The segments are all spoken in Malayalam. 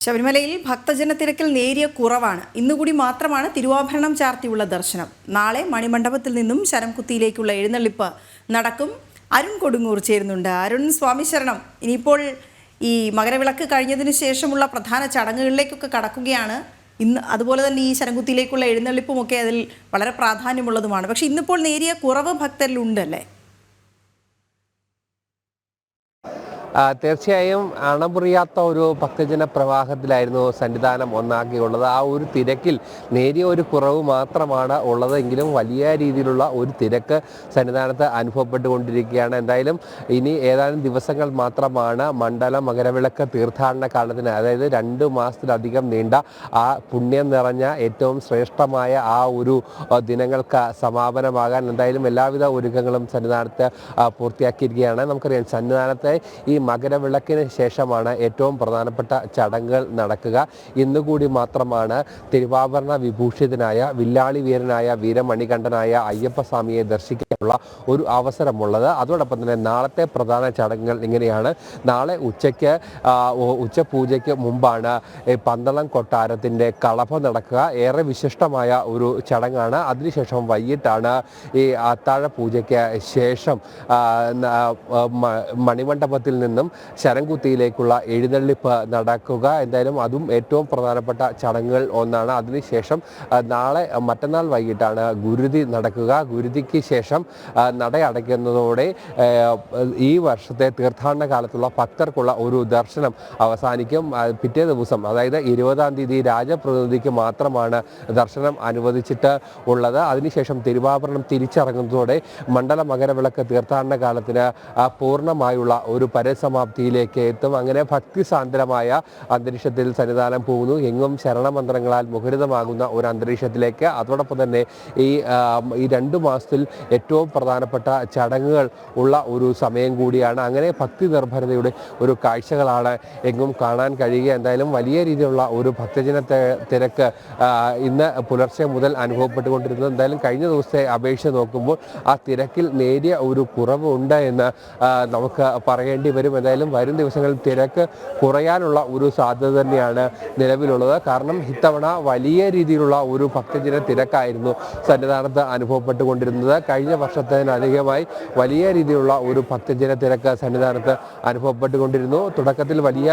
ശബരിമലയിൽ ഭക്തജന തിരക്കിൽ നേരിയ കുറവാണ്. ഇന്നുകൂടി മാത്രമാണ് തിരുവാഭരണം ചാർത്തിയുള്ള ദർശനം. നാളെ മണിമണ്ഡപത്തിൽ നിന്നും ശരംകുത്തിയിലേക്കുള്ള എഴുന്നള്ളിപ്പ് നടക്കും. അരുൺ കൊടുങ്ങൂർ ചേരുന്നുണ്ട്. അരുൺ, സ്വാമി ശരണം. ഇനിയിപ്പോൾ ഈ മകരവിളക്ക് കഴിഞ്ഞതിന് ശേഷമുള്ള പ്രധാന ചടങ്ങുകളിലേക്കൊക്കെ കടക്കുകയാണ്. ഇന്ന് അതുപോലെ തന്നെ ഈ ശരംകുത്തിയിലേക്കുള്ള എഴുന്നള്ളിപ്പുമൊക്കെ അതിൽ വളരെ പ്രാധാന്യമുള്ളതുമാണ്. പക്ഷേ ഇന്നിപ്പോൾ നേരിയ കുറവ് ഭക്തരിലുണ്ടല്ലേ? തീർച്ചയായും അണമുറിയാത്ത ഒരു ഭക്തജന പ്രവാഹത്തിലായിരുന്നു സന്നിധാനം ഒന്നാക്കിയുള്ളത്. ആ ഒരു തിരക്കിൽ നേരിയ ഒരു കുറവ് മാത്രമാണ് ഉള്ളത്. എങ്കിലും വലിയ രീതിയിലുള്ള ഒരു തിരക്ക് സന്നിധാനത്ത് അനുഭവപ്പെട്ടുകൊണ്ടിരിക്കുകയാണ്. എന്തായാലും ഇനി ഏതാനും ദിവസങ്ങൾ മാത്രമാണ് മണ്ഡല മകരവിളക്ക് തീർത്ഥാടന കാലത്തിന്, അതായത് 2 മാസത്തിലധികം നീണ്ട ആ പുണ്യം നിറഞ്ഞ ഏറ്റവും ശ്രേഷ്ഠമായ ആ ഒരു ദിനങ്ങൾക്ക് സമാപനമാകാൻ എന്തായാലും എല്ലാവിധ ഒരുക്കങ്ങളും സന്നിധാനത്ത് പൂർത്തിയാക്കിയിരിക്കുകയാണ്. നമുക്കറിയാം, സന്നിധാനത്തെ ഈ മകരവിളക്കിന് ശേഷമാണ് ഏറ്റവും പ്രധാനപ്പെട്ട ചടങ്ങുകൾ നടക്കുക. ഇന്നുകൂടി മാത്രമാണ് തിരുവാഭരണ വിഭൂഷിതനായ വില്ലാളി വീരനായ വീരമണികണ്ഠനായ അയ്യപ്പസ്വാമിയെ ദർശിക്കാനുള്ള ഒരു അവസരമുള്ളത്. അതോടൊപ്പം തന്നെ നാളത്തെ പ്രധാന ചടങ്ങുകൾ ഇങ്ങനെയാണ്. നാളെ ഉച്ചപൂജയ്ക്ക് മുമ്പാണ് പന്തളം കൊട്ടാരത്തിൻ്റെ കളഭ നടക്കുക. ഏറെ വിശിഷ്ടമായ ഒരു ചടങ്ങാണ്. അതിനുശേഷം വൈകിട്ടാണ് ഈ അത്താഴ പൂജയ്ക്ക് ശേഷം മണിമണ്ഡപത്തിൽ നിന്നും ശരംകുത്തിയിലേക്കുള്ള എഴുന്നള്ളിപ്പ് നടക്കുക. എന്തായാലും അതും ഏറ്റവും പ്രധാനപ്പെട്ട ചടങ്ങുകൾ ഒന്നാണ്. അതിനുശേഷം മറ്റന്നാൾ വൈകിട്ടാണ് ഗുരുതി നടക്കുക. ഗുരുതിക്ക് ശേഷം നട അടയ്ക്കുന്നതോടെ ഈ വർഷത്തെ തീർത്ഥാടന കാലത്തുള്ള ഭക്തർക്കുള്ള ഒരു ദർശനം അവസാനിക്കും. പിറ്റേ ദിവസം, അതായത് 20-ാം തീയതി രാജപ്രതിനിധിക്ക് മാത്രമാണ് ദർശനം അനുവദിച്ചിട്ട് ഉള്ളത്. അതിനുശേഷം തിരുവാഭരണം തിരിച്ചിറങ്ങുന്നതോടെ മണ്ഡല മകരവിളക്ക് തീർത്ഥാടന കാലത്തിന് പൂർണ്ണമായുള്ള ഒരു പരിസമാപ്തിയിലേക്ക് എത്തും. അങ്ങനെ ഭക്തിസാന്ദ്രമായ അന്തരീക്ഷത്തിൽ സന്നിധാനം പോകുന്നു. എങ്ങും ശരണമന്ത്രങ്ങളാൽ മുഖരിതമാകുന്ന ഒരു അന്തരീക്ഷത്തിലേക്ക്. അതോടൊപ്പം തന്നെ ഈ 2 മാസത്തിൽ ഏറ്റവും പ്രധാനപ്പെട്ട ചടങ്ങുകൾ ഉള്ള ഒരു സമയം കൂടിയാണ്. അങ്ങനെ ഭക്തി നിർഭരതയുടെ ഒരു കാഴ്ചകളാണ് എങ്ങും കാണാൻ കഴിയുക. എന്തായാലും വലിയ രീതിയിലുള്ള ഒരു ഭക്തജന തിരക്ക് ഇന്ന് പുലർച്ചെ മുതൽ അനുഭവപ്പെട്ടുകൊണ്ടിരുന്നത്. എന്തായാലും കഴിഞ്ഞ ദിവസത്തെ അപേക്ഷിച്ച് നോക്കുമ്പോൾ ആ തിരക്കിൽ നേരിയ ഒരു കുറവുണ്ട് എന്ന് നമുക്ക് പറയേണ്ടി വരും. എന്തായാലും വരും ദിവസങ്ങളിൽ തിരക്ക് കുറയാനുള്ള ഒരു സാധ്യത തന്നെയാണ് നിലവിലുള്ളത്. കാരണം ഇത്തവണ വലിയ രീതിയിലുള്ള ഒരു ഭക്തജന തിരക്കായിരുന്നു സന്നിധാനത്ത് അനുഭവപ്പെട്ടുകൊണ്ടിരുന്നത്. കഴിഞ്ഞ വർഷത്തിനധികമായി വലിയ രീതിയിലുള്ള ഒരു ഭക്തജന തിരക്ക് സന്നിധാനത്ത് അനുഭവപ്പെട്ടുകൊണ്ടിരുന്നു. തുടക്കത്തിൽ വലിയ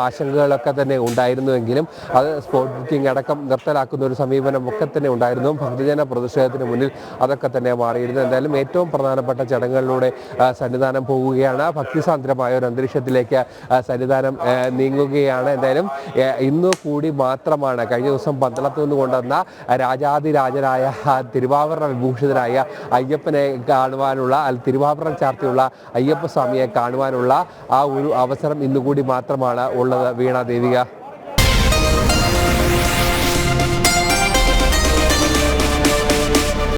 ആശങ്കകളൊക്കെ തന്നെ ഉണ്ടായിരുന്നുവെങ്കിലും അത് സ്പോട്ട് ബുക്കിംഗ് അടക്കം നിർത്തലാക്കുന്ന ഒരു സമീപനം ഒക്കെ തന്നെ ഉണ്ടായിരുന്നു. ഭക്തജന പ്രതിഷേധത്തിന് മുന്നിൽ അതൊക്കെ തന്നെ മാറിയിരുന്നു. എന്തായാലും ഏറ്റവും പ്രധാനപ്പെട്ട ചടങ്ങുകളിലൂടെ സന്നിധാനം പോവുകയാണ്. ഭക്തിസാന്ദ്രമായ ഒരു അന്തരീക്ഷത്തിലേക്ക് സന്നിധാനം നീങ്ങുകയാണ്. എന്തായാലും ഇന്നു കൂടി മാത്രമാണ്, കഴിഞ്ഞ ദിവസം പന്തളത്തു നിന്ന് കൊണ്ടുവന്ന രാജാതിരാജനായ തിരുവാഭരണ വിഭൂഷിതനായ അയ്യപ്പനെ കാണുവാനുള്ള, തിരുവാഭരണം ചാർത്തിയുള്ള അയ്യപ്പസ്വാമിയെ കാണുവാനുള്ള ആ ഒരു അവസരം ഇന്നുകൂടി മാത്രമാണ് ഉള്ളത്. വീണ ദേവിക.